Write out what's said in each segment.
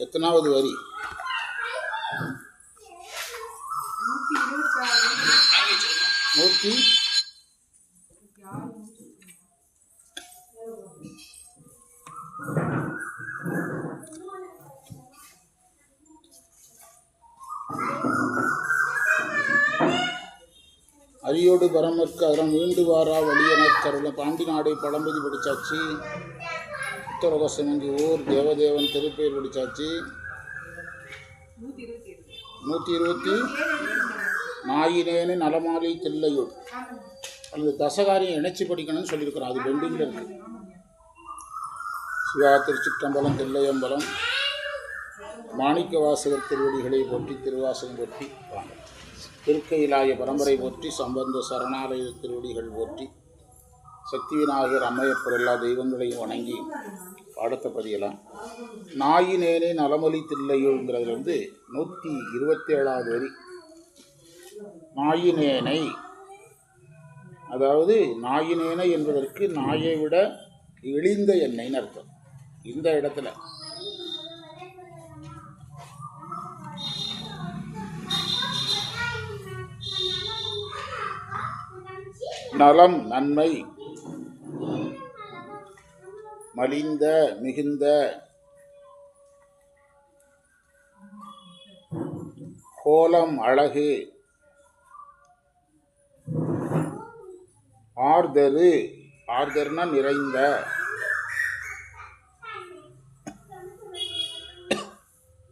எத்தனாவது வரி? 100. அரியோடு பரமற்கு அறம் வீண்டு வாரா வழியெனக் கருள பாண்டி நாடு பழம்பதி படித்தாச்சு. உத்தரகோசமங்கி ஊர் தேவதேவன் திருப்பேர் படித்தாச்சு. 120 நாயினேனு நலமாலி தில்லையூர். அந்த தசகாரியம் இணைச்சி படிக்கணும்னு சொல்லியிருக்கிறோம். அது பெண்டிங்கில் இருக்கு. சிவா திருச்சிற்றம்பலம் தில்லையம்பலம் மாணிக்க வாசகர் திருவடிகளை போற்றி திருவாசகம் போற்றி திருக்கையிலாய பரம்பரை போற்றி சம்பந்த சரணாலய திருவடிகள் போற்றி சக்தி விநாயகர் அம்மையப்பர் எல்லா தெய்வங்களையும் வணங்கி பாடத்தை பதியலாம். நாயினேனே நலமொழி தில்லையூங்கிறதுல 127வது வரி. நாயினேனை, அதாவது நாயினேனை என்பதற்கு நாயை விட இழிந்த எண்ணெய்ன்னு அர்த்தம். இந்த இடத்துல நலம் நன்மை, மலிந்த மிகுந்த, கோலம் அழகு, ஆர்தரு, ஆர்தர்னா நிறைந்த,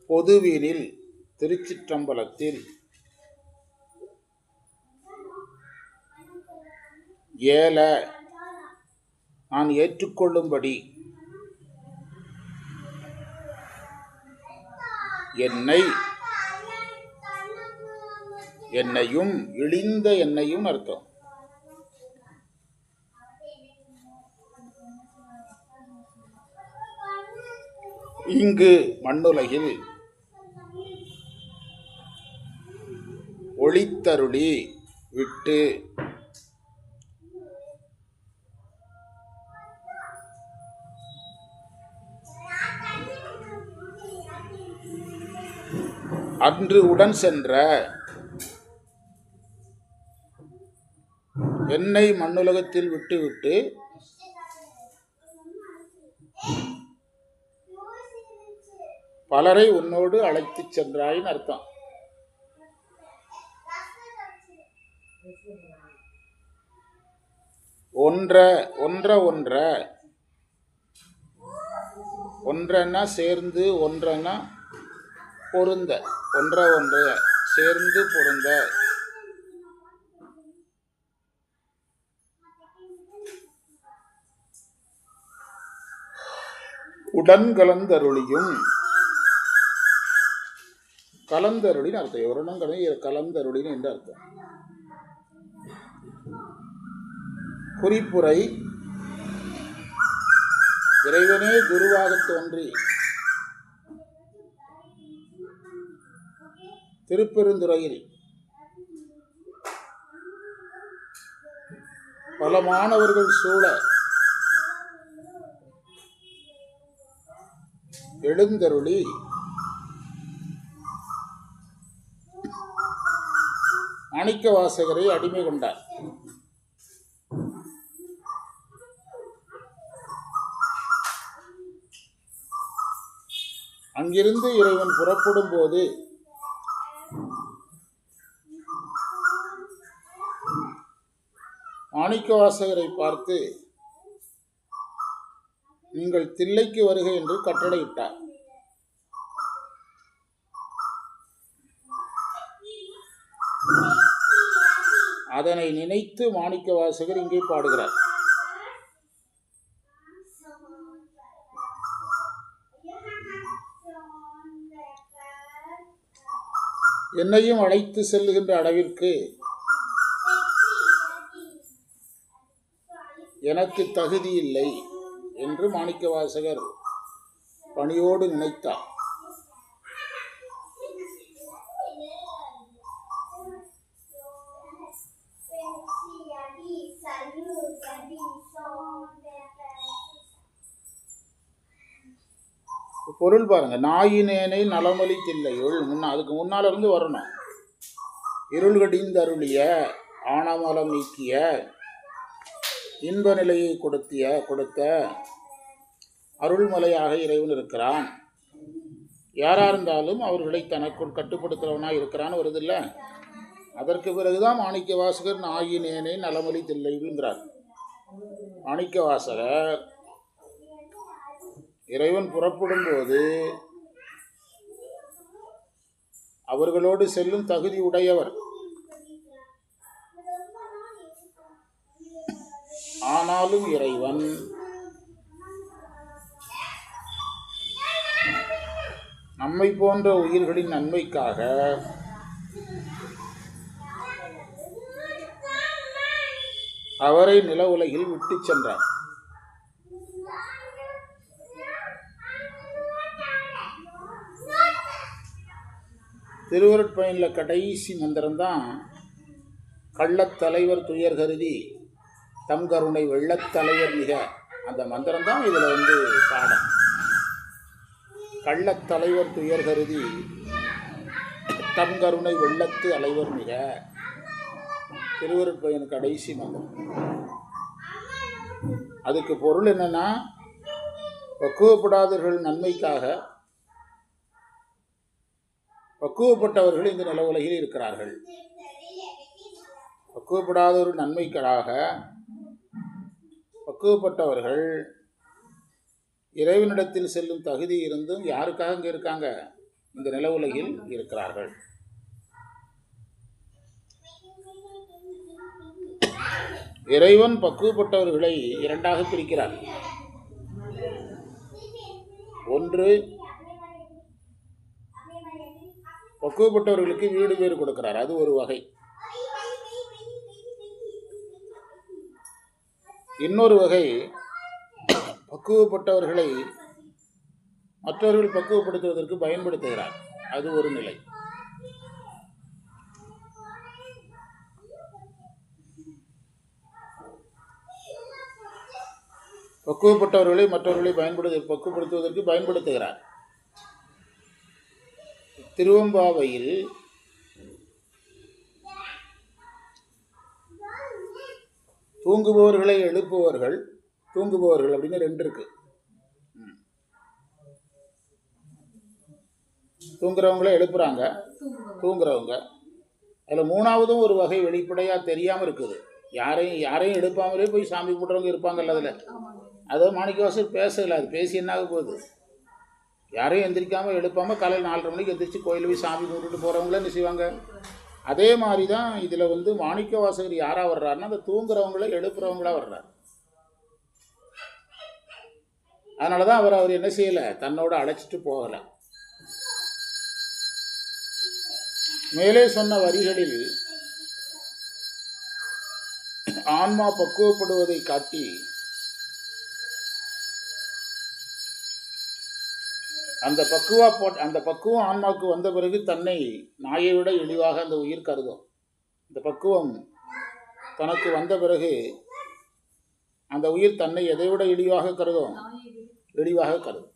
பொதுவினில் திருச்சிற்றம்பலத்தில், ஏல நான் ஏற்றுக்கொள்ளும்படி, எண்ணெய் எண்ணெயும் இழிந்த எண்ணெயும் அர்த்தம். இங்கு மண்ணுலகில் ஒளித்தருளி விட்டு அன்று உடன் சென்ற, என்னை மண்ணுலகத்தில் விட்டுவிட்டு பலரை உன்னோடு அழைத்துச் சென்றாயின்னு அர்த்தம். ஒன்றன்னா சேர்ந்து, ஒன்றன்னா பொருந்த, ஒன்ற சேர்ந்து பொருந்த, உடன் கலந்தருளியும், கலந்தருளின்னு அர்த்தம். எவருடன் கலந்தருளின்னு என்று அர்த்தம். குறிப்புரை, இறைவனே குருவாக தோன்றி திருப்பெருந்துறையில் பல மாணவர்கள் சூழ எழுந்தருளி மாணிக்க வாசகரை அடிமை கொண்டார். அங்கிருந்து இறைவன் புறப்படும் போது மாணிக்க வாசகரை பார்த்து நீங்கள் தில்லைக்கு வருக என்று கட்டளையிட்டார். அதனை நினைத்து மாணிக்க வாசகர் இங்கே பாடுகிறார். என்னையும் அழைத்து செல்லுகின்ற அளவிற்கு எனக்கு தகுதி இல்லை என்று மாணிக்க வாசகர் பணியோடு நினைத்தார். பொருள் பாருங்க, நாயினேனை நலமொழி தில்லையுள் அதுக்கு முன்னால் இருந்து வரணும். இருள் கடிந்தருளிய ஆணவமலம் நீக்கிய இன்ப நிலையை கொடுத்த அருள்மலையாக இறைவன் இருக்கிறான். யாராக இருந்தாலும் அவர்களை தனக்குள் கட்டுப்படுத்துகிறவனாக இருக்கிறான்னு வருதில்ல. அதற்கு பிறகுதான் மாணிக்க வாசகர் நாயினேனை நலமொழி தில்லைங்கிறார். மாணிக்க வாசகர் இறைவன் புறப்படும் போது அவர்களோடு செல்லும் தகுதி உடையவர். ஆனாலும் இறைவன் நம்மை போன்ற உயிர்களின் நன்மைக்காக அவரை நில உலகில் விட்டு சென்றார். திருவருட்பயனில் கடைசி மந்திரம்தான் கள்ளத்தலைவர் துயர் கருதி தம் கருணை வெள்ளத்தலைவர் மிக. அந்த மந்திரம் தான் இதில் பாடம். கள்ளத்தலைவர் துயர் கருதி தம் கருணை வெள்ளத்து அலைவர் மிக. திருவருட்பயன் கடைசி மந்திரம். அதுக்கு பொருள் என்னன்னா, பக்குவப்படாதவர்கள் நன்மைக்காக பக்குவப்பட்டவர்கள் இந்த நில உலகில் இருக்கிறார்கள். பக்குவப்படாதவர்கள் நன்மைக்காக பக்குவப்பட்டவர்கள் இறைவனிடத்தில் செல்லும் தகுதி இருந்தும் யாருக்காக இங்கே இருக்காங்க? இந்த நில உலகில் இருக்கிறார்கள். இறைவன் பக்குவப்பட்டவர்களை இரண்டாக பிரிக்கிறார். ஒன்று, பக்குவப்பட்டவர்களுக்கு வீடு பேறு கொடுக்கிறார், அது ஒரு வகை. இன்னொரு வகை, பக்குவப்பட்டவர்களை மற்றவர்கள் பக்குவப்படுத்துவதற்கு பயன்படுத்துகிறார், அது ஒரு நிலை. பக்குவப்பட்டவர்களை மற்றவர்களை பக்குவப்படுத்துவதற்கு பயன்படுத்துகிறார். திருவம்பாவையில் தூங்குபவர்களை எழுப்புபவர்கள், தூங்குபவர்கள் அப்படின்னு ரெண்டு இருக்கு. தூங்குறவங்கள எழுப்புறாங்க, தூங்குறவங்க. அதில் மூணாவதும் ஒரு வகை வெளிப்படையாக தெரியாமல் இருக்குது. யாரையும் எழுப்பாமலே போய் சாமி கும்பிட்றவங்க இருப்பாங்கல்ல. அதில் அதை மாணிக்கவாசகர் பேசலை. அது பேசி என்னாக போகுது? யாரையும் எந்திரிக்காமல் எழுப்பாமல் காலையில் 4:30 மணிக்கு எந்திரிச்சு கோயிலில் போய் சாமி கும்பிட்டுட்டு போகிறவங்கள என்ன செய்வாங்க? அதே மாதிரி தான் இதில் மாணிக்கவாசகர் யாராக வர்றாருன்னா, அந்த தூங்குறவங்கள எழுப்புறவங்களா வர்றார். அதனால தான் அவர் என்ன செய்யலை, தன்னோட அழைச்சிட்டு போகலை. மேலே சொன்ன வரிகளில் ஆன்மா பக்குவப்படுவதை காட்டி அந்த பக்குவம் ஆன்மாவுக்கு வந்த பிறகு தன்னை நாயை விட இழிவாக அந்த உயிர் கருதும். இந்த பக்குவம் தனக்கு வந்த பிறகு அந்த உயிர் தன்னை எதை விட இழிவாக கருதும்? இழிவாக கருதும்.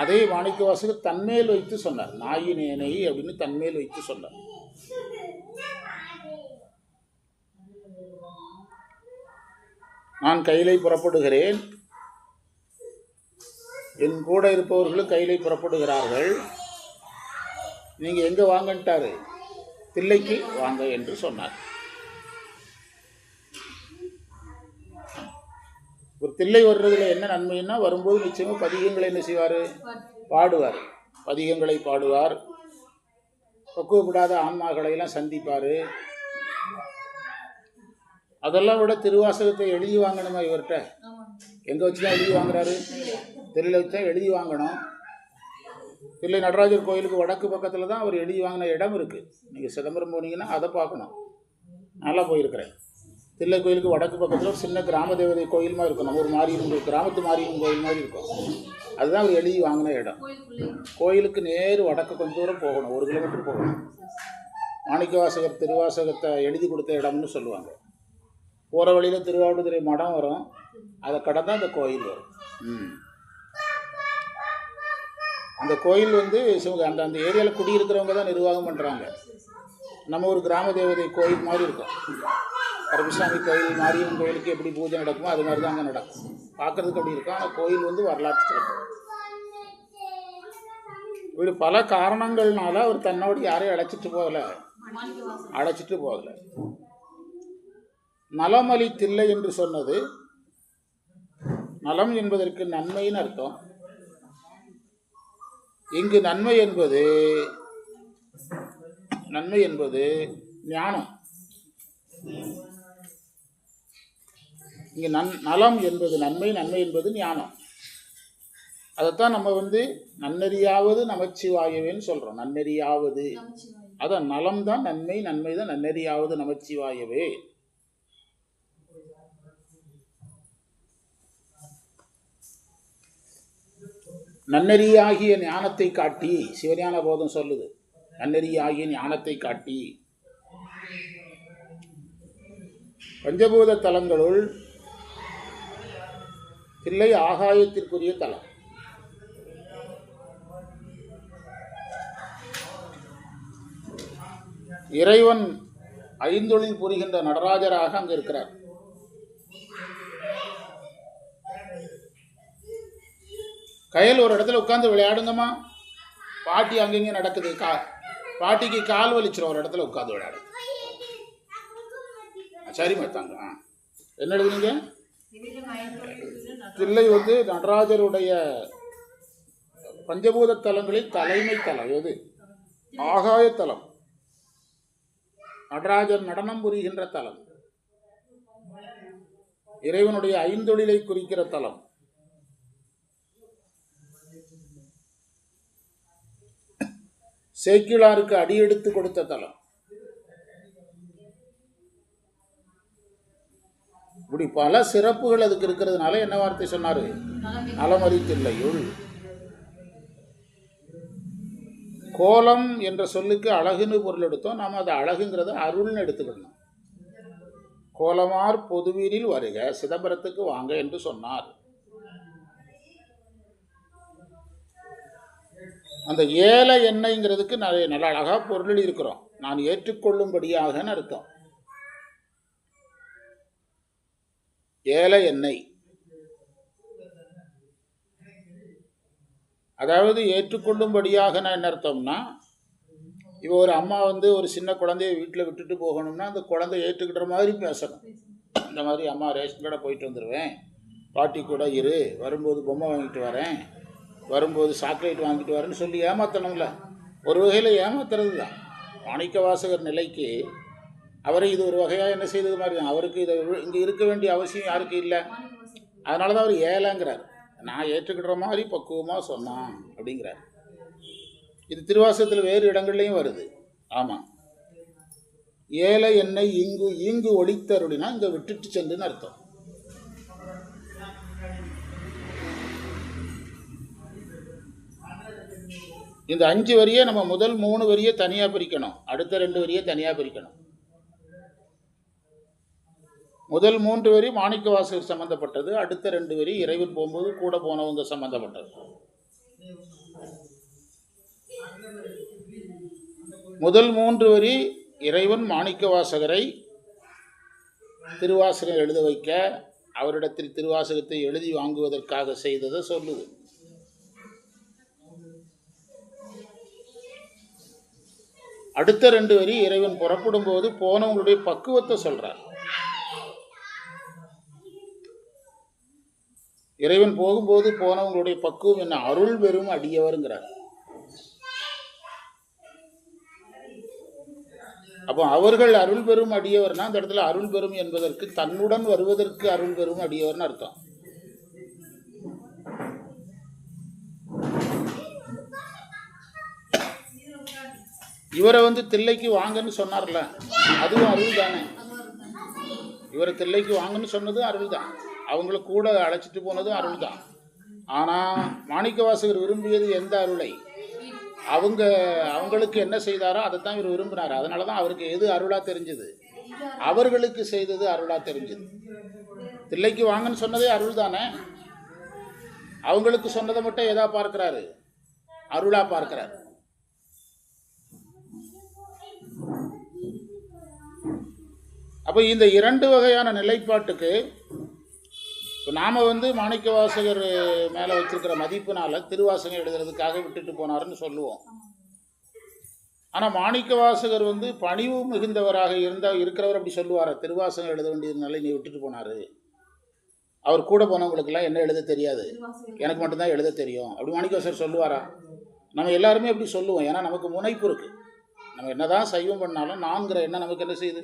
அதை மாணிக்கவாசகர் தன்மேல் வைத்து சொன்னார். நாயினேனை அப்படின்னு தன்மேல் வைத்து சொன்னார். நான் கையிலை புறப்படுகிறேன், என் கூட இருப்பவர்களும் கையிலை புறப்படுகிறார்கள், நீங்கள் எங்கே வாங்கன்ட்டாரு? தில்லைக்கு வாங்க என்று சொன்னார். ஒரு தில்லை வர்றதுல என்ன நன்மைன்னா, வரும்போது நிச்சயமாக பதிகங்களை என்ன செய்வார்? பாடுவார். பதிகங்களை பாடுவார். பக்குவப்படாத ஆன்மாக்களையெல்லாம் சந்திப்பார். அதெல்லாம் விட திருவாசகத்தை எழுதி வாங்கணுமா இவர்கிட்ட? எங்கே வச்சு தான் எழுதி வாங்குறாரு? தில்லையில் வச்சு தான் எழுதி வாங்கணும். தில்லை நடராஜர் கோயிலுக்கு வடக்கு பக்கத்தில் தான் அவர் எழுதி வாங்கின இடம் இருக்குது. நீங்கள் சிதம்பரம் போனீங்கன்னா அதை பார்க்கணும். நல்லா போயிருக்கிறேன். தில்லை கோயிலுக்கு வடக்கு பக்கத்தில் ஒரு சின்ன கிராம தேவதை கோயில் மாதிரி இருக்கும். நம்ம ஒரு மாரியம்மன் கிராமத்து மாரியம்மன் கோயில் மாதிரி இருக்கும். அதுதான் அவர் எழுதி வாங்கின இடம். கோயிலுக்கு நேரு வடக்கு கொஞ்சம் தூரம் போகணும், 1 கிலோமீட்டர் போகணும். மாணிக்கவாசகர் திருவாசகத்தை எழுதி கொடுத்த இடம்னு சொல்லுவாங்க. போகிற வழியில் திருவாவடுதுறை மடம் வரும், அதை கடந்தால் அந்த கோயில் வரும். அந்த கோயில் வந்து அந்த அந்த ஏரியாவில் குடியிருக்கிறவங்க தான் நிர்வாகம் பண்ணுறாங்க. நம்ம ஒரு கிராம தேவதை கோயில் மாதிரி இருக்கும். கருப்பசாமி கோயில், மாரியம்மன் கோயிலுக்கு எப்படி பூஜை நடக்குமோ அது மாதிரி தான் அங்கே நடக்கும். பார்க்குறதுக்கு அப்படி இருக்கும். ஆனால் கோயில் வந்து வரலாற்று சிறப்பு. இப்படி பல காரணங்கள்னால அவர் தன்னோடு யாரையும் அழைச்சிட்டு போகலை. நலமலி தில்லை என்று சொன்னது, நலம் என்பதற்கு நன்மைன்னு அர்த்தம். இங்கு நன்மை என்பது ஞானம். இங்கு நலம் என்பது நன்மை என்பது ஞானம். அதைத்தான் நம்ம வந்து நன்னெறியாவது நமச்சிவாயவேன்னு சொல்கிறோம். நன்னெறியாவது, அதான் நலம் தான் நன்மை தான் நன்னெறியாவது நமச்சிவாயவே. நன்னெறியாகிய ஞானத்தை காட்டி, சிவஞான போதம் சொல்லுது, நன்னெறியாகிய ஞானத்தை காட்டி. பஞ்சபூத தலங்களுள் தில்லை ஆகாயத்திற்குரிய தலம். இறைவன் ஐந்தொழில் புரிகின்ற நடராஜராக அங்கு இருக்கிறார். கையில் ஒரு இடத்துல உட்காந்து விளையாடுங்கம்மா. பாட்டி அங்கங்கே நடக்குது. பாட்டிக்கு கால் வலிச்சிடும், ஒரு இடத்துல உட்காந்து விளையாடு. சரி மாத்தாங்க. என்ன எழுதுனீங்க? தில்லை வந்து நடராஜருடைய பஞ்சபூத தலங்களில் தலைமை தலம். எது? ஆகாயத்தலம். நடராஜர் நடனம் புரிகின்ற தலம், இறைவனுடைய ஐந்தொழிலை குறிக்கிற தலம். சேக்கிழாருக்கு அடியெடுத்து கொடுத்த தலம். இப்படி பல சிறப்புகள் அதுக்கு இருக்கிறதுனால என்ன வார்த்தை சொன்னாரு? நலமலி தில்லையுள். கோலம் என்ற சொல்லுக்கு அழகுன்னு பொருள் எடுத்தோம். நாம் அதை அழகுங்கிறத அருள்னு எடுத்துக்கணும். கோலமார் பொதுவீரில் வருக, சிதம்பரத்துக்கு வாங்க என்று சொன்னார். அந்த ஏல எண்ணெய்ங்கிறதுக்கு நல்ல அழகா பொருள் இருக்கிறோம். நான் ஏற்றுக்கொள்ளும்படியாக அர்த்தம். ஏல எண்ணெய் அதாவது ஏற்றுக்கொள்ளும்படியாக என்ன அர்த்தம்னா, இப்போ ஒரு அம்மா வந்து ஒரு சின்ன குழந்தைய வீட்டில் விட்டுட்டு போகணும்னா அந்த குழந்தை ஏற்றுக்கிற மாதிரி பேசணும். இந்த மாதிரி அம்மா ரேஷன் கடை போயிட்டு வந்துடுவேன், பாட்டி கூட இரு, வரும்போது பொம்மை வாங்கிட்டு வரேன், வரும்போது சாக்லேட் வாங்கிட்டு வரேன்னு சொல்லி ஏமாற்றணும்ல. ஒரு வகையில் ஏமாத்துறது தான். மாணிக்க வாசகர் நிலைக்கு அவரை இது ஒரு வகையாக என்ன செய்தது மாதிரி தான். அவருக்கு இதை இங்கே இருக்க வேண்டிய அவசியம் யாருக்கு இல்லை. அதனால தான் அவர் ஏலங்கிறார். நான் ஏற்றுக்கிற மாதிரி பக்குவமாக சொன்னான் அப்படிங்கிறார். இது திருவாசகத்தில் வேறு இடங்கள்லையும் வருது. ஆமாம், ஏல என்னை இங்கு ஒளித்தருளினா இங்கே விட்டுட்டு சென்றுன்னு அர்த்தம். இந்த 5 வரியை நம்ம முதல் 3 வரியை தனியாக பிரிக்கணும், அடுத்த 2 வரியை தனியாக பிரிக்கணும். முதல் 3 வரி மாணிக்க வாசகர் சம்பந்தப்பட்டது, அடுத்த 2 வரி இறைவன் போகும்போது கூட போனவங்க சம்பந்தப்பட்டது. முதல் 3 வரி இறைவன் மாணிக்க வாசகரை திருவாசகம் எழுத வைக்க, அவரிடத்தில் திருவாசகத்தை எழுதி வாங்குவதற்காக செய்ததை சொல்லுது. அடுத்த 2 வரி இறைவன் புறப்படும் போது போனவங்களுடைய பக்குவத்தை சொல்றார். இறைவன் போகும்போது போனவங்களுடைய பக்குவம் என்ன? அருள் பெறும் அடியவருங்கிறார். அப்போ அவர்கள் அருள் பெறும் அடியவர்னா அந்த இடத்துல அருள் பெறும் என்பதற்கு தன்னுடன் வருவதற்கு அருள் பெறும் அடியவர்னு அர்த்தம். இவரை வந்து தில்லைக்கு வாங்கன்னு சொன்னார்ல, அதுவும் அருள் தானே. இவரை தில்லைக்கு வாங்கன்னு சொன்னதும் அருள் தான், அவங்கள கூட அழைச்சிட்டு போனதும் அருள் தான். ஆனால் மாணிக்க வாசகர் விரும்பியது எந்த அருளை? அவங்களுக்கு என்ன செய்தாரோ அதைத்தான் இவர் விரும்பினார். அதனால தான் அவருக்கு எது அருளாக தெரிஞ்சது? அவர்களுக்கு செய்தது அருளாக தெரிஞ்சது. தில்லைக்கு வாங்கன்னு சொன்னதே அருள் தானே. அவங்களுக்கு சொன்னதை மட்டும் எதா பார்க்கிறாரு? அருளாக பார்க்கிறார். அப்போ இந்த 2 வகையான நிலைப்பாட்டுக்கு இப்போ நாம் மாணிக்கவாசகர் மேலே வச்சிருக்கிற மதிப்புனால திருவாசகம் எழுதுறதுக்காக விட்டுட்டு போனாருன்னு சொல்லுவோம். ஆனால் மாணிக்கவாசகர் பணிவு மிகுந்தவராக இருக்கிறவர் அப்படி சொல்லுவார். திருவாசகம் எழுத வேண்டியதுனால நீ விட்டுட்டு போனார். அவர் கூட போனவங்களுக்கெல்லாம் என்ன எழுத தெரியாது, எனக்கு மட்டும்தான் எழுத தெரியும் அப்படி மாணிக்கவாசகர் சொல்லுவாரா? நம்ம எல்லாருமே அப்படி சொல்லுவோம். ஏன்னா நமக்கு முனைப்பு இருக்குது. நம்ம என்ன தான் சைவம் பண்ணாலும் நான்கிற எண்ணம் நமக்கு என்ன செய்யுது?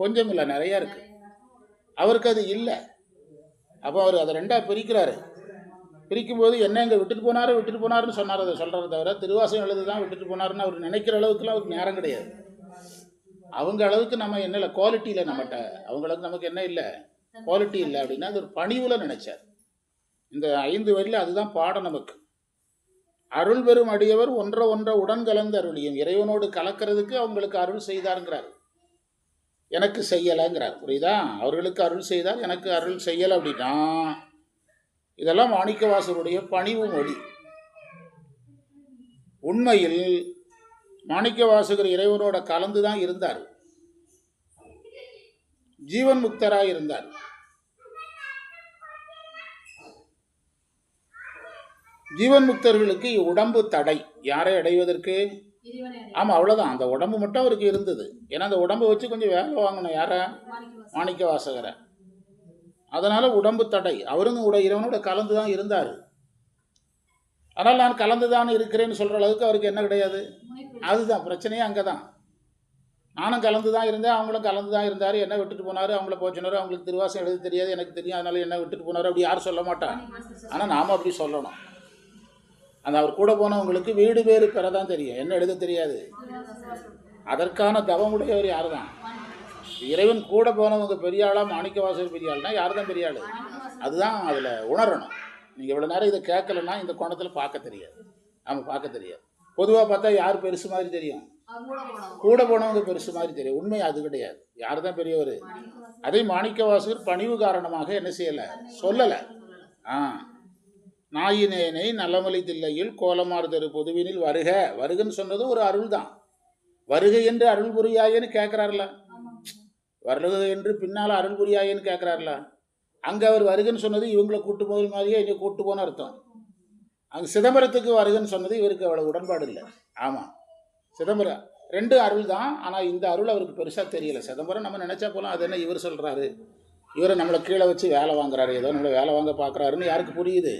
கொஞ்சம் இல்லை, நிறையா இருக்குது. அவருக்கு அது இல்லை. அப்போ அவர் அதை 2ஆக பிரிக்கிறாரு. பிரிக்கும்போது என்ன இங்கே விட்டுட்டு போனாருன்னு சொன்னார். அதை சொல்கிறத தவிர திருவாசகம் எழுது தான் விட்டுட்டு போனாருன்னு அவர் நினைக்கிற அளவுக்குலாம் அவருக்கு நேரம் கிடையாது. அவங்க அளவுக்கு நம்ம என்ன இல்லை, குவாலிட்டி இல்லை நம்மகிட்ட. அவங்களுக்கு நமக்கு என்ன இல்லை, குவாலிட்டி இல்லை. அப்படின்னா அது ஒரு பணிவில் நினைச்சார். இந்த 5 வரியில் அதுதான் பாடம் நமக்கு. அருள் பெறும் அடியவர் ஒன்றை உடன் கலந்து அருளியும். இறைவனோடு கலக்கிறதுக்கு அவங்களுக்கு அருள் செய்தாருங்கிறார், எனக்கு செய்யலைங்கிறார். புரியுதா? அவர்களுக்கு அருள் செய்தார், எனக்கு அருள் செய்யலை அப்படின்னா இதெல்லாம் மாணிக்கவாசகருடைய பணிவு மொழி. உண்மையில் மாணிக்கவாசகர் இறைவனோட கலந்து தான் இருந்தார், ஜீவன் முக்தராக இருந்தார். ஜீவன் முக்தர்களுக்கு உடம்பு தடை. யாரை அடைவதற்கு? ஆமாம், அவ்வளோதான். அந்த உடம்பு மட்டும் அவருக்கு இருந்தது. ஏன்னா அந்த உடம்பை வச்சு கொஞ்சம் வேலை வாங்கணும். யாரை? மாணிக்கவாசகரை. அதனால் உடம்பு தடை. அவரும் இறைவனோட கலந்து தான் இருந்தார். ஆனால் நான் கலந்து தான் இருக்கிறேன்னு சொல்கிற அளவுக்கு அவருக்கு என்ன கிடையாது. அதுதான் பிரச்சனையே, அங்கே தான். நானும் கலந்து தான் இருந்தேன், அவங்களும் கலந்து தான் இருந்தார். என்ன விட்டுட்டு போனார், அவங்கள போச்சுனார். அவங்களுக்கு திருவாசகம் எழுத தெரியாது, எனக்கு தெரியும், அதனால் என்ன விட்டுட்டு போனார் அப்படி யாரும் சொல்ல மாட்டாங்க. ஆனால் நாம் அப்படி சொல்லணும். அந்த அவர் கூட போனவங்களுக்கு வீடு பேர் பெற தான் தெரியும், என்ன எழுத தெரியாது. அதற்கான தவமுடையவர் யார் தான்? இறைவன் கூட போனவங்க பெரிய ஆளா, மாணிக்கவாசகர் பெரிய ஆள்னா யார் தான் பெரிய ஆள்? அதுதான் அதில் உணரணும். நீங்கள் இவ்வளோ நேரம் இதை கேட்கலன்னா இந்த கோணத்தில் பார்க்க தெரியாது. ஆமாம், பார்க்க தெரியாது. பொதுவாக பார்த்தா யார் பெருசு மாதிரி தெரியும்? கூட போனவங்க பெருசு மாதிரி தெரியும். உண்மை அது கிடையாது. யார் தான் பெரியவர்? அதை மாணிக்கவாசகர் பணிவு காரணமாக என்ன செய்யலை, சொல்லலை. நாயினேனை நலமலி தில்லையில் கோலமாறுதரு பொதுவினில் வருக. வருகன்னு சொன்னதும் ஒரு அருள் தான். வருகை என்று அருள் புரியாயேன்னு கேட்குறாருல, வருக என்று பின்னால் அருள் புரியாயேன்னு கேட்குறாருல. அங்கே அவர் வருகன்னு சொன்னது இவங்களை கூட்டு போகிற மாதிரியே இங்கே கூட்டு போன அர்த்தம். அங்கே சிதம்பரத்துக்கு வருகன்னு சொன்னது இவருக்கு அவ்வளோ உடன்பாடு இல்லை. ஆமாம், சிதம்பரம் 2 அருள் தான். ஆனால் இந்த அருள் அவருக்கு பெருசாக தெரியலை. சிதம்பரம் நம்ம நினச்சா போகலாம், அது என்ன இவர் சொல்கிறாரு, இவரை நம்மளை கீழே வச்சு வேலை வாங்குறாரு, ஏதோ நம்மளை வேலை வாங்க பார்க்குறாருன்னு யாருக்கு புரியுது?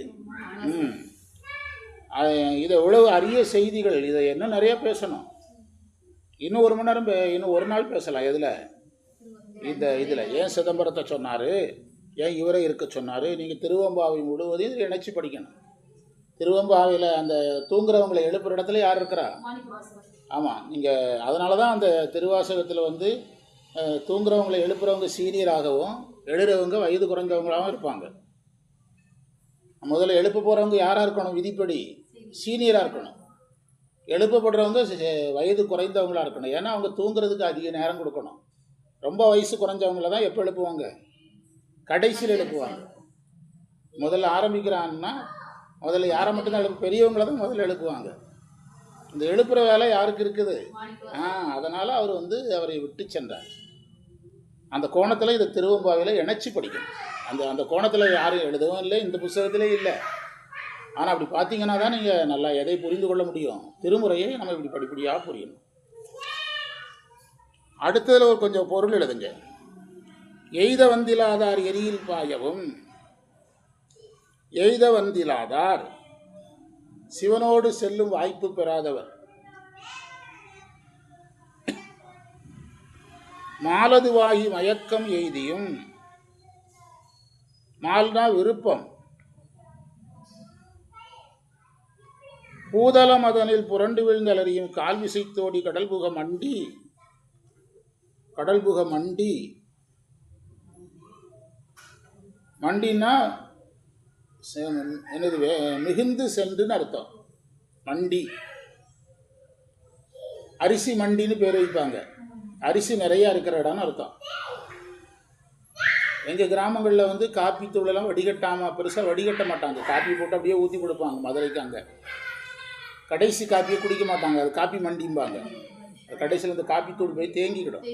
இதை இவ்வளவு அரிய செய்திகள். இதை இன்னும் நிறைய பேசணும். இன்னும் 1 மணி நேரம், இன்னும் 1 நாள் பேசலாம். எதில்? இதில் ஏன் சிதம்பரத்தை சொன்னார், ஏன் இவரை இருக்க சொன்னார். நீங்கள் திருவம்பாவை முழுவதையும் இதில் இணைச்சி படிக்கணும். திருவம்பாவையில் அந்த தூங்குறவங்களை எழுப்புற இடத்துல யார் இருக்கிறா? ஆமாம், நீங்கள் அதனால தான் அந்த திருவாசகத்தில் தூங்குறவங்களை எழுப்புறவங்க சீனியராகவும் எழுறவங்க வயது குறைஞ்சவங்களாகவும் இருப்பாங்க. முதல்ல எழுப்ப போகிறவங்க யாராக இருக்கணும்? விதிப்படி சீனியராக இருக்கணும். எழுப்பப்படுறவங்க வயது குறைந்தவங்களாக இருக்கணும். ஏன்னா அவங்க தூங்குறதுக்கு அதிக நேரம் கொடுக்கணும். ரொம்ப வயசு குறைஞ்சவங்கள தான் எப்போ எழுப்புவாங்க? கடைசியில் எழுப்புவாங்க. முதல்ல ஆரம்பிக்கிறான்னா முதல்ல யாரை மட்டும்தான் பெரியவங்கள தான் முதல்ல எழுப்புவாங்க. இந்த எழுப்புகிற வேலை யாருக்கு இருக்குது? அதனால் அவர் அவரை விட்டு சென்றார். அந்த கோணத்தில் இதை திருவம்பாவையில் இணைச்சி படிக்கணும். அந்த கோணத்தில் யாரும் எழுதவும் இல்லை, இந்த புத்தகத்திலே இல்லை. ஆனால் அப்படி பார்த்தீங்கன்னா தான் நீங்கள் நல்லா எதை புரிந்து கொள்ள முடியும். திருமுறையை நம்ம இப்படி படிப்படியாக புரியணும். அடுத்ததில் ஒரு கொஞ்சம் பொருள் எழுதுங்க. எய்த வந்திலாதார் எரியில் பாயவும். எய்த வந்திலாதார் சிவனோடு செல்லும் வாய்ப்பு பெறாதவர். மாலதுவாகி மயக்கம் எய்தியும். மால்னா விருப்பம். பூதளம் அதனில் புரண்டு விழுந்தலறியும் கால்விசைத்தோடி கடல்புக மண்டி. மண்டின்னா என்னது? மிகுந்து சென்றுன்னு அர்த்தம். மண்டி, அரிசி மண்டின்னு பேர் வைப்பாங்க. அரிசி நிறையா இருக்கிற இடம்னு அர்த்தம். எங்கள் கிராமங்களில் காப்பி தூளெல்லாம் வடிகட்டாமல் பெருசாக வடிகட்ட மாட்டாங்க. காப்பி போட்டு அப்படியே ஊற்றி கொடுப்பாங்க. மதுரைக்கு அங்கே கடைசி காப்பியை குடிக்க மாட்டாங்க, அது காப்பி மண்டிம்பாங்க. கடைசியில் இந்த காப்பி தூள் போய் தேங்கிக்கிடும்.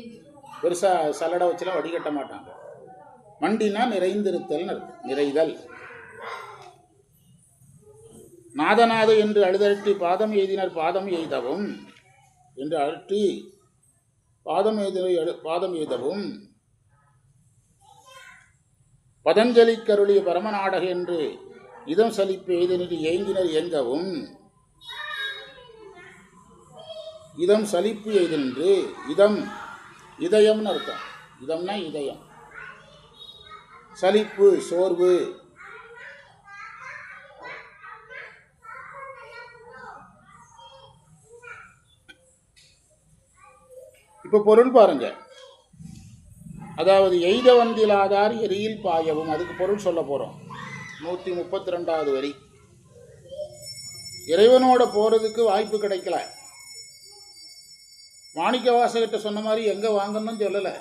பெருசாக சல்லடை வச்சுலாம் வடிகட்ட மாட்டாங்க. மண்டினா நிறைந்திருத்தல்னு அர்த்தம், நிறைதல். நாதநாத என்று அழுதட்டி பாதம் எய்தினர் பாதம் எய்தவும் என்று அழட்டி பாதம் எய்தவும் பதஞ்சலி கருளிய பரமநாடக என்று இதம் சலிப்பு எய்தினர் ஏங்கினர் ஏங்கவும் இதம் சலிப்பு எய்தின்று இதம் இதயம்னு அர்த்தம். இதம்னா இதயம், சலிப்பு சோர்வு. இப்போ பொருள் பாருங்க. அதாவது எய்த வந்திலாதார் எரியில் பாயவும், அதுக்கு பொருள் சொல்ல போகிறோம். 132வது வரி. இறைவனோட போகிறதுக்கு வாய்ப்பு கிடைக்கல. மாணிக்க வாசகர்கிட்ட சொன்ன மாதிரி எங்கே வாங்கணும்னு சொல்லலை.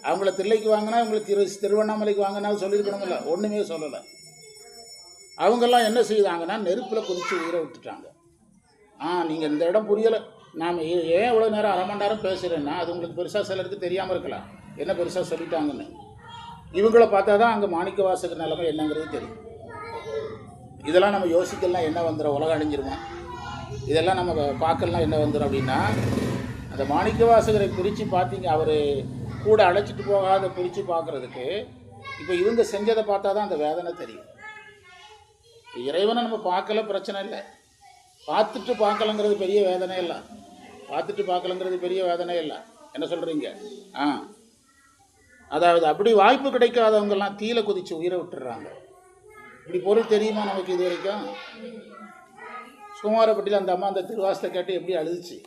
அவங்கள தில்லைக்கு வாங்கினா அவங்கள திருவண்ணாமலைக்கு வாங்கினாலும் சொல்லியிருக்கணுமில்ல, ஒன்றுமே சொல்லலை. அவங்கெல்லாம் என்ன செய்தாங்கன்னா நெருப்பில் குதித்து உயிரை விட்டுட்டாங்க. நீங்கள் இந்த இடம் புரியலை, நாம் ஏன் இவ்வளோ நேரம் அரை மணி நேரம் பேசுகிறேன்னா அது உங்களுக்கு பெருசாக சிலருக்கு தெரியாமல் இருக்கலாம் என்ன பெருசாக சொல்லிட்டாங்கன்னு. இவங்கள பார்த்தா தான் அங்கே மாணிக்க வாசகர் நிலைமை என்னங்கிறது தெரியும். இதெல்லாம் நம்ம யோசிக்கலாம் என்ன வந்துடும், உலகம் அழிஞ்சிருமா, இதெல்லாம் நம்ம பார்க்கலாம் என்ன வந்துடும் அப்படின்னா, அந்த மாணிக்க வாசகரை பிரித்து பார்த்தீங்க, அவர் கூட அழைச்சிட்டு போகாத பிரித்து பார்க்குறதுக்கு இப்போ இவங்க செஞ்சதை பார்த்தா தான் அந்த வேதனை தெரியும். இறைவனை நம்ம பார்க்கல பிரச்சனை இல்லை, பார்த்துட்டு பார்க்கலங்கிறது பெரிய வேதனை இல்லை. பார்த்துட்டு பார்க்கலங்கிறது பெரிய வேதனை இல்லை. என்ன சொல்கிறீங்க? அதாவது அப்படி வாய்ப்பு கிடைக்காதவங்கெல்லாம் தீல குதித்து உயிரை விட்டுடுறாங்க. இப்படி பொருள் தெரியுமா நமக்கு இது வரைக்கும்? சுகுமாரப்பட்டியில் அந்த அம்மா அந்த திருவாசத்தை கேட்டு எப்படி அழுதுச்சு.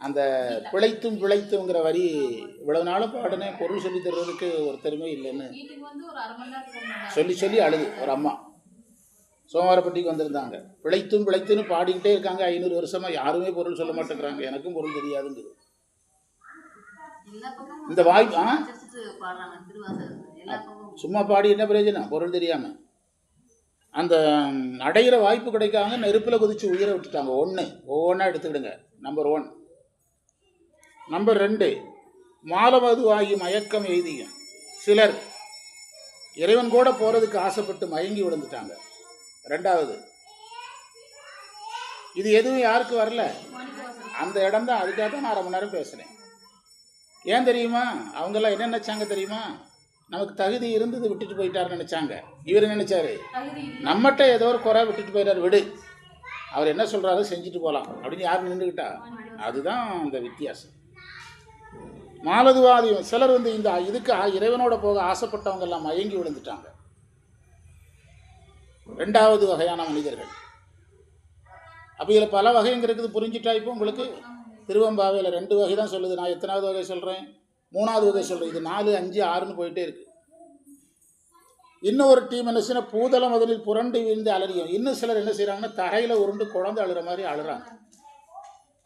அந்த பிழைத்துங்கிற வரி இவ்வளவு நாளும் பாடுனே, பொருள் சொல்லி தர்றதுக்கு ஒருத்தருமே இல்லைன்னு சொல்லி அழுது ஒரு அம்மா சோமாரப்பட்டிக்கு வந்திருந்தாங்க. பிழைத்துன்னு பாடிக்கிட்டே இருக்காங்க 500 வருஷமாக, யாருமே பொருள் சொல்ல மாட்டேங்கிறாங்க. எனக்கும் பொருள் தெரியாதுங்குது. இந்த வாய்ப்பு சும்மா பாடி என்ன பிரயோஜனம், பொருள் தெரியாமல். அந்த அடையிற வாய்ப்பு கிடைக்காம நெருப்பில் குதித்து உயிரை விட்டுட்டாங்க. ஒவ்வொன்றா எடுத்துக்கிடுங்க. நம்பர் 1. நம்பர் 2, மாலமது ஆகி மயக்கம் எய்தியும் சிலர் இறைவன் கூட போகிறதுக்கு ஆசைப்பட்டு மயங்கி விழுந்துட்டாங்க. 2வது, இது எதுவும் யாருக்கு வரல, அந்த இடம் தான். அதுக்காக தான் நான் அரை மணி நேரம் பேசுகிறேன். ஏன் தெரியுமா? அவங்கெல்லாம் என்ன நினச்சாங்க தெரியுமா? நமக்கு தகுதி இருந்தது விட்டுட்டு போயிட்டாருன்னு நினச்சாங்க. இவர் நினச்சாரு நம்மகிட்ட ஏதோ ஒரு குறை விட்டுட்டு போயிட்டார், விடு, அவர் என்ன சொல்கிறாரோ செஞ்சுட்டு போகலாம் அப்படின்னு யார் நின்றுக்கிட்டா. அதுதான் அந்த வித்தியாசம். மாலதுவாதி சிலர் இந்த இதுக்கு இறைவனோட போக ஆசைப்பட்டவங்கெல்லாம் மயங்கி விழுந்துட்டாங்க. 2வது வகையான மனிதர்கள். அப்போ இதில் பல வகைங்கிறது புரிஞ்சுட்டா இப்போ உங்களுக்கு? திருவம்பாவையில் 2 வகை தான் சொல்லுது. நான் எத்தனாவது வகை சொல்கிறேன்? 3வது வகை சொல்கிறேன். இது 4, 5, 6ன்னு போயிட்டே இருக்கு. இன்னும் ஒரு டீம் என்ன செய்யணும், பூதள முதலில் புரண்டு விழுந்து அலறியும். இன்னும் சிலர் என்ன செய்கிறாங்கன்னா தரையில் உருண்டு குழந்தை அழுகிற மாதிரி அழுறாங்க.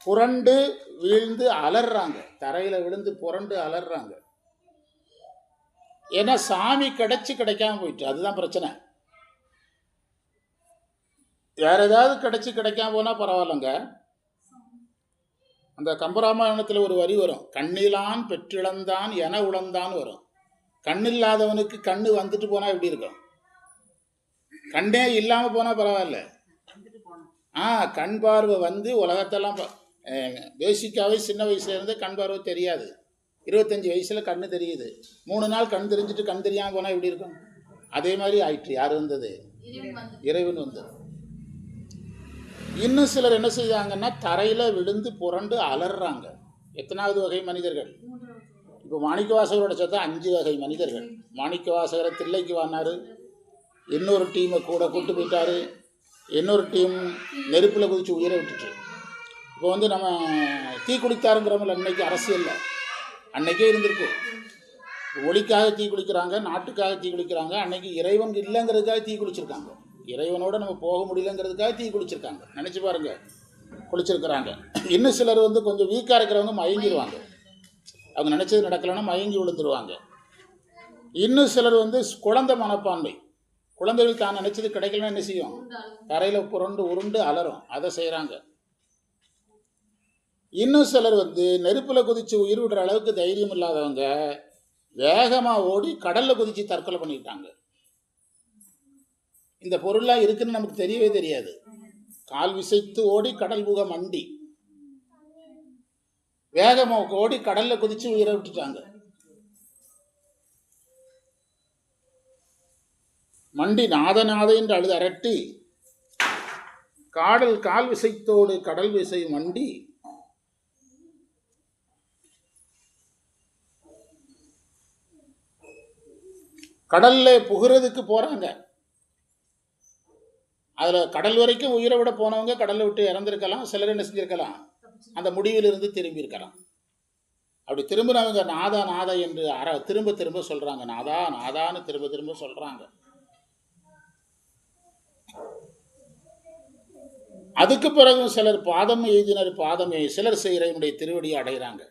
புரண்டு விழுந்து அலறாங்க, தரையில் விழுந்து புரண்டு அலறாங்க. ஏன்னா சாமி கிடைக்காம போயிட்டு, அதுதான் பிரச்சனை. வேற ஏதாவது கிடைக்காம போனால் பரவாயில்லைங்க. அந்த கம்பராமாயணத்தில் ஒரு வரி வரும், கண்ணிலான் பெற்றிழந்தான் என உழந்தான் வரும். கண்ணில்லாதவனுக்கு கண்ணு வந்துட்டு போனால் எப்படி இருக்கும்? கண்ணே இல்லாமல் போனால் பரவாயில்ல. கண் பார்வை வந்து உலகத்தெல்லாம் பேசிக்காகவே சின்ன வயசுலேருந்து கண் பார்வை தெரியாது. 25 வயசில் கண் தெரியுது. 3 நாள் கண் தெரிஞ்சுட்டு கண் தெரியாமல் போனால் எப்படி இருக்கும்? அதே மாதிரி ஆயிற்று. யார் வந்தது? இறைவன் வந்தது. இன்னும் சிலர் என்ன செய்வாங்கன்னா தரையில் விழுந்து புரண்டு அலறாங்க. எத்தனாவது வகை மனிதர்கள்? இப்போ மாணிக்கவாசகரோட சேர்த்தா 5 வகை மனிதர்கள். மாணிக்கவாசகரை தில்லைக்கு வாங்கினார், இன்னொரு டீமை கூட கூட்டு போயிட்டார், இன்னொரு டீம் நெருப்பில் குதித்து உயிரை விட்டுட்டு. இப்போ நம்ம தீ குளித்தாருங்கிறவங்க அன்னைக்கு அரசியலில் அன்னைக்கே இருந்திருக்கு. ஒளிக்காக தீ குளிக்கிறாங்க, நாட்டுக்காக தீ குளிக்கிறாங்க. அன்னைக்கு இறைவன் இல்லைங்கிறதுக்காக தீ குளிச்சிருக்காங்க. இறைவனோட நம்ம போக முடியலங்கிறதுக்காக தீ குளிச்சிருக்காங்க. நினச்சி பாருங்க, குளிச்சிருக்கிறாங்க. இன்னும் சிலர் கொஞ்சம் வீக்காக இருக்கிறவங்க மயங்கிடுவாங்க. அவங்க நினச்சது நடக்கலைன்னா மயங்கி விழுந்துருவாங்க. இன்னும் சிலர் குழந்தை மனப்பான்மை, குழந்தைகள் தான் நினைச்சது கிடைக்கலன்னா என்ன செய்யும்? தரையில் புரண்டு உருண்டு அலறும். அதை செய்கிறாங்க. இன்னும் சிலர் நெருப்பில் குதித்து உயிர் விடுற அளவுக்கு தைரியம் இல்லாதவங்க வேகமாக ஓடி கடலில் குதித்து தற்கொலை பண்ணிட்டாங்க. இந்த பொருள்லாம் இருக்குன்னு நமக்கு தெரியவே தெரியாது. கால் விசைத்து ஓடி கடல் புக மண்டி வேகமாக ஓடி கடலில் குதித்து உயிரை விட்டுட்டாங்க. மண்டி நாத என்று அழுது அரட்டி கால் விசைத்தோடு கடல் விசை மண்டி கடல்ல புகிறதுக்கு போறாங்க. அதுல கடல் வரைக்கும் உயிரை விட போனவங்க கடல்ல விட்டு இறந்திருக்கலாம். சிலர் என்ன செஞ்சிருக்கலாம்? அந்த முடிவிலிருந்து திரும்பி இருக்கலாம். அப்படி திரும்பினவங்க நாதா நாதா என்று திரும்ப திரும்ப சொல்றாங்க. நாதா நாதான்னு திரும்ப திரும்ப சொல்றாங்க. அதுக்கு பிறகு சிலர் பாதம் எய்தினர் பாதமே சிலர் இறைவனுடைய திருவடியை அடைகிறாங்க.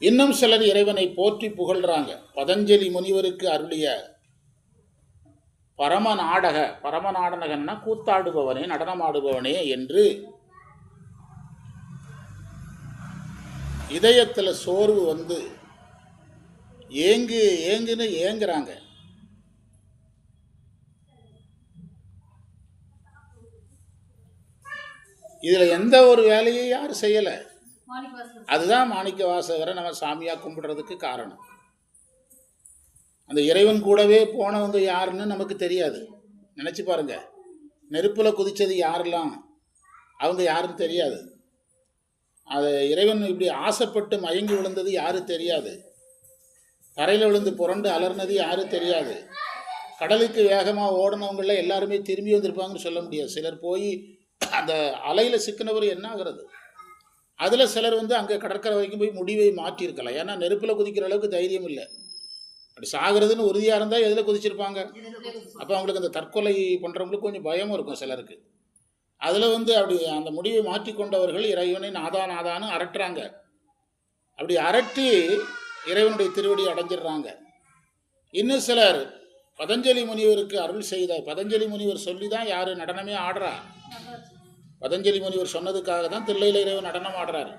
இன்னும் சிலர் இறைவனை போற்றி புகழ்றாங்க. பதஞ்சலி முனிவருக்கு அருளிய பரமநாடகன்னா கூத்தாடுபவனே, நடனமாடுபவனே என்று இதயத்தில் சோர்வு ஏங்குன்னு ஏங்குறாங்க. இதுல எந்த ஒரு வேலையும் யாரும் செய்யலை. அதுதான் மாணிக்க வாசகரை நம்ம சாமியா கும்பிடுறதுக்கு காரணம். அந்த இறைவன் கூடவே போனவங்க யாருன்னு நமக்கு தெரியாது. நினைச்சு பாருங்க, நெருப்புல குதிச்சது யாரெல்லாம், அவங்க யாருன்னு தெரியாது. அது இறைவன் இப்படி ஆசைப்பட்டு மயங்கி விழுந்தது யாரும் தெரியாது. தரையில் விழுந்து புரண்டு அலர்னது யாரும் தெரியாது. கடலுக்கு வேகமாக ஓடினவங்கள எல்லாருமே திரும்பி வந்திருப்பாங்கன்னு சொல்ல முடியாது. சிலர் போய் அந்த அலையில் சிக்கினவர் என்ன ஆகிறது? அதில் சிலர் அங்கே கடற்கரை வரைக்கும் போய் முடிவை மாற்றியிருக்கலாம். ஏன்னா நெருப்பில் குதிக்கிற அளவுக்கு தைரியம் இல்லை. அப்படி சாகிறதுன்னு உறுதியாக இருந்தால் எதில் குதிச்சிருப்பாங்க? அப்போ அவங்களுக்கு அந்த தற்கொலை பண்ணுறவங்களுக்கு கொஞ்சம் பயமும் இருக்கும் சிலருக்கு. அதில் அப்படி அந்த முடிவை மாற்றி கொண்டவர்கள் இறைவனை நாதா நாதான்னு அரட்டுறாங்க. அப்படி அரட்டி இறைவனுடைய திருவடி அடைஞ்சிடுறாங்க. இன்னும் சிலர் பதஞ்சலி முனிவருக்கு அருள் செய்த பதஞ்சலி முனிவர் சொல்லி தான் யார் நடனமே ஆடுறா. பதஞ்சலி முனிவர் சொன்னதுக்காக தான் தில்லையில் இறைவன் நடனம் ஆடுறாரு.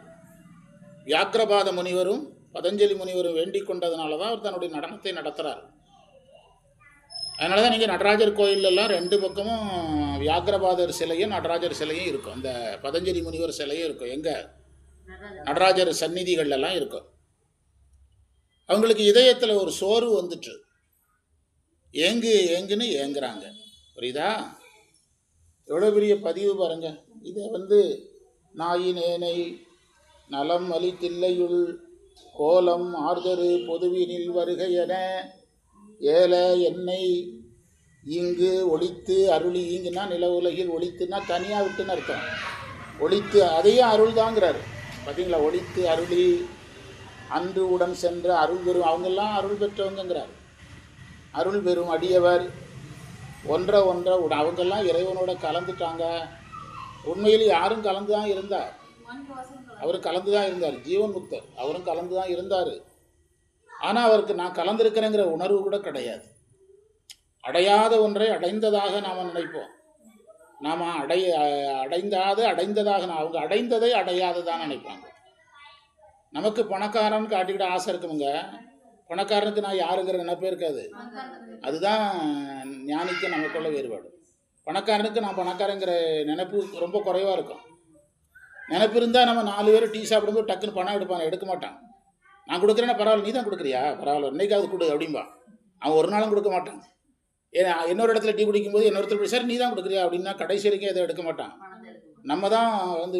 வியாக்கிரபாத முனிவரும் பதஞ்சலி முனிவரும் வேண்டிக் கொண்டதுனால தான் அவர் தன்னுடைய நடனத்தை நடத்துகிறார். அதனால தான் நீங்கள் நடராஜர் கோயிலெல்லாம் ரெண்டு பக்கமும் வியாக்கிரபாதர் சிலையும் நடராஜர் சிலையும் இருக்கும். இந்த பதஞ்சலி முனிவர் சிலையும் இருக்கும். எங்கே? நடராஜர் சந்நிதிகள்லாம் இருக்கும். அவங்களுக்கு இதயத்தில் ஒரு சோர்வு வந்துட்டு ஏங்குன்னு ஏங்குறாங்க. புரியுதா? எவ்வளோ பெரிய பதிவு பாருங்க. இதை நாயினேனை நலம் அளித்தில்லையுள் கோலம் ஆர்தரு பொதுவினில் வருகையென ஏல என்னை இங்கு ஒழித்து அருளி. இங்குன்னா நில உலகில் ஒழித்துன்னா தனியாக விட்டுன்னு அர்த்தம். ஒழித்து அதையும் அருள் தாங்கிறார். பார்த்தீங்களா? ஒழித்து அருளி அன்று உடன் சென்ற அருள் பெறும். அவங்கெல்லாம் அருள் பெற்றவங்கிறார். அருள் பெறும் அடியவர் ஒன்றை அவங்கெல்லாம் இறைவனோட கலந்துட்டாங்க. உண்மையில் யாரும் கலந்து தான் இருந்தார். அவரும் கலந்து தான் இருந்தார். ஜீவன் முக்தர் அவரும் கலந்து தான் இருந்தார். ஆனால் அவருக்கு நான் கலந்திருக்கிறேங்கிற உணர்வு கூட கிடையாது. அடையாத ஒன்றை அடைந்ததாக நாம் நினைப்போம். நாம் அடைந்ததாக அவங்க அடைந்ததை அடையாததான் நினைப்பாங்க. நமக்கு பணக்காரன் காட்டிக்கிட்ட ஆசை இருக்குமுங்க. பணக்காரனுக்கு நான் யாருங்கிற நினைப்பே இருக்காது. அதுதான் ஞானிக்கு நமக்குள்ள வேறுபாடு. பணக்காரனுக்கு நான் பணக்காரங்கிற நினைப்பு ரொம்ப குறைவாக இருக்கும். நினைப்பு இருந்தால் நம்ம 4 பேர் டீ சாப்பிடும்போது டக்குன்னு பணம் எடுக்க மாட்டான். நான் கொடுக்குறேன்னா பரவாயில்ல, நீ தான் கொடுக்குறியா, பரவாயில்ல இன்னைக்காவது கொடு அப்படின்பா. அவன் ஒரு நாளும் கொடுக்க மாட்டான். ஏன்னா இன்னொரு இடத்துல டீ குடிக்கும்போது இன்னொருத்தர் சார் நீ தான் கொடுக்குறியா அப்படின்னா கடைசி வரைக்கும் எதை எடுக்க மாட்டான். நம்ம தான்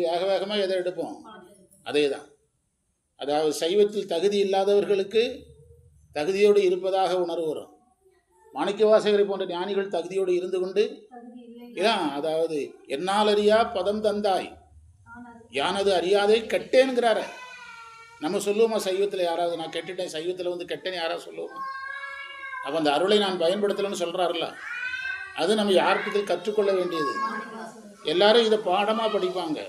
வேக வேகமாக எதை எடுப்போம். அதே தான். அதாவது சைவத்தில் தகுதி இல்லாதவர்களுக்கு தகுதியோடு இருப்பதாக உணர்வு வரும். மாணிக்க வாசகரை போன்ற ஞானிகள் தகுதியோடு இருந்து கொண்டு இதான், அதாவது என்னால் அறியா பதம் தந்தாய் யானது அறியாதை கெட்டேன்கிறார. நம்ம சொல்லுவோமா சைவத்தில்? யாராவது நான் கெட்டுட்டேன் சைவத்தில் கெட்டேன்னு யாராவது சொல்லுவோமா? அப்போ அந்த அருளை நான் பயன்படுத்தலைன்னு சொல்கிறாருல்ல, அது நம்ம யார்கிட்ட கற்றுக்கொள்ள வேண்டியது. எல்லாரும் இதை பாடமாக படிப்பாங்க.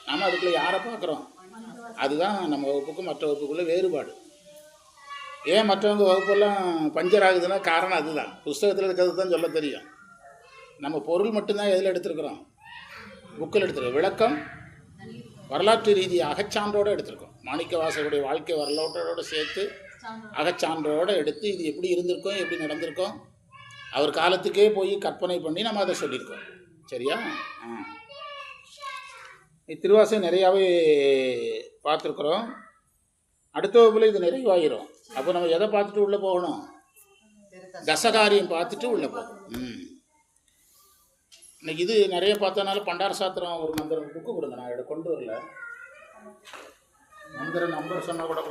நாம் அதுக்குள்ளே யாரை பார்க்குறோம்? அதுதான் நம்ம வகுப்புக்கும் மற்ற வகுப்புக்குள்ள வேறுபாடு. ஏன் மற்றவங்க வகுப்பெல்லாம் பஞ்சர் ஆகுதுன்னா காரணம் அதுதான். புஸ்தகத்தில் இருக்கிறது தான் சொல்ல தெரியும். நம்ம பொருள் மட்டும்தான் எதில் எடுத்துருக்குறோம், புக்கில் எடுத்துருக்கோம். விளக்கம் வரலாற்று ரீதி அகச்சான்றோடு எடுத்திருக்கோம். மாணிக்கவாசகருடைய வாழ்க்கை வரலாற்றோடு சேர்த்து அகச்சான்றோடு எடுத்து இது எப்படி இருந்திருக்கோம், எப்படி நடந்திருக்கோம், அவர் காலத்துக்கே போய் கற்பனை பண்ணி நம்ம அதை சொல்லியிருக்கோம். சரியா? திருவாசகம் நிறையாவே பார்த்துருக்குறோம். அடுத்த வகுப்பில் இது நிறைவாயிரும். அப்போ நம்ம எதை பார்த்துட்டு உள்ளே போகணும்? தசகாரியம் பார்த்துட்டு உள்ளே போகணும். இன்னைக்கு இது நிறைய பார்த்தனால பண்டார சாத்திரம் ஒரு மந்திரம் புக்கு கொடுங்க. நான் கொண்டு வரல. மந்திர நம்பர் சொன்னால் கூட